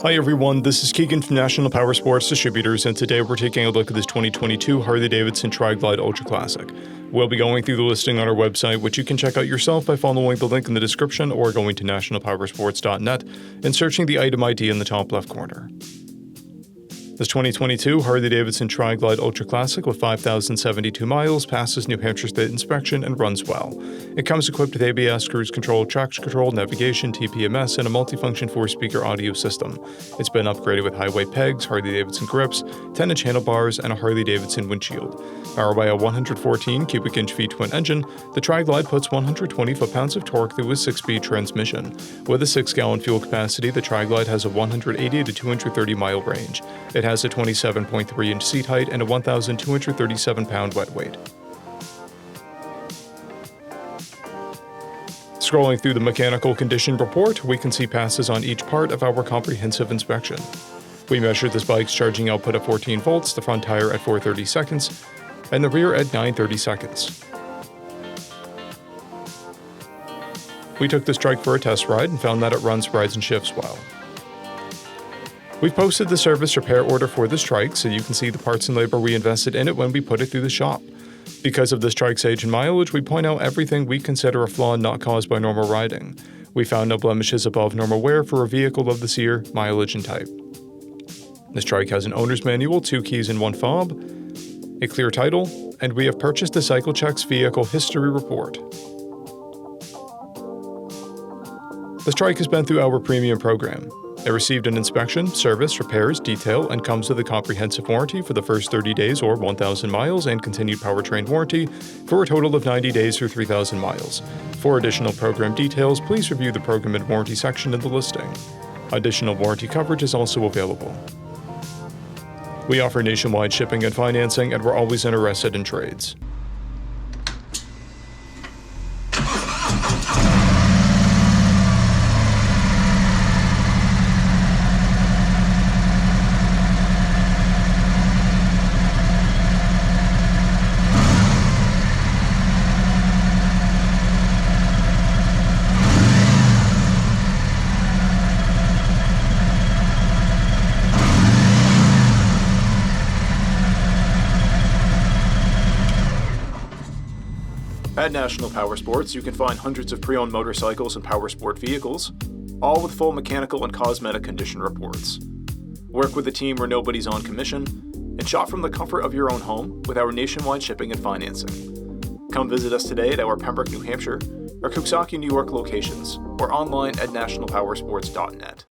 Hi everyone, this is Keegan from National Powersports Distributors, and today we're taking a look at this 2022 Harley-Davidson TRIGLIDE Ultra Classic. We'll be going through the listing on our website, which you can check out yourself by following the link in the description or going to nationalpowersports.net and searching the item ID in the top left corner. This 2022 Harley-Davidson TRIGLIDE Ultra Classic with 5,072 miles passes New Hampshire State inspection and runs well. It comes equipped with ABS, cruise control, traction control, navigation, TPMS, and a multifunction 4-speaker audio system. It's been upgraded with highway pegs, Harley-Davidson grips, 10-inch handlebars, and a Harley-Davidson windshield. Powered by a 114 cubic inch V-twin engine, the TRIGLIDE puts 120 foot-pounds of torque through a 6-speed transmission. With a 6-gallon fuel capacity, the TRIGLIDE has a 180 to 230 mile range. It has a 27.3-inch seat height and a 1,237-pound wet weight. Scrolling through the mechanical condition report, we can see passes on each part of our comprehensive inspection. We measured this bike's charging output at 14 volts, the front tire at 430 seconds, and the rear at 930 seconds. We took this trike for a test ride and found that it runs, rides, and shifts well. We've posted the service repair order for this trike so you can see the parts and labor we invested in it when we put it through the shop. Because of this trike's age and mileage, we point out everything we consider a flaw not caused by normal riding. We found no blemishes above normal wear for a vehicle of this year, mileage, and type. This trike has an owner's manual, 2 keys and 1 fob, a clear title, and we have purchased a CycleCheck's vehicle history report. This trike has been through our premium program. It received an inspection, service, repairs, detail, and comes with a comprehensive warranty for the first 30 days or 1,000 miles and continued powertrain warranty for a total of 90 days or 3,000 miles. For additional program details, please review the program and warranty section in the listing. Additional warranty coverage is also available. We offer nationwide shipping and financing, and we're always interested in trades. At National Powersports, you can find hundreds of pre-owned motorcycles and powersport vehicles, all with full mechanical and cosmetic condition reports. Work with a team where nobody's on commission, and shop from the comfort of your own home with our nationwide shipping and financing. Come visit us today at our Pembroke, New Hampshire, or Coxsackie, New York locations, or online at nationalpowersports.net.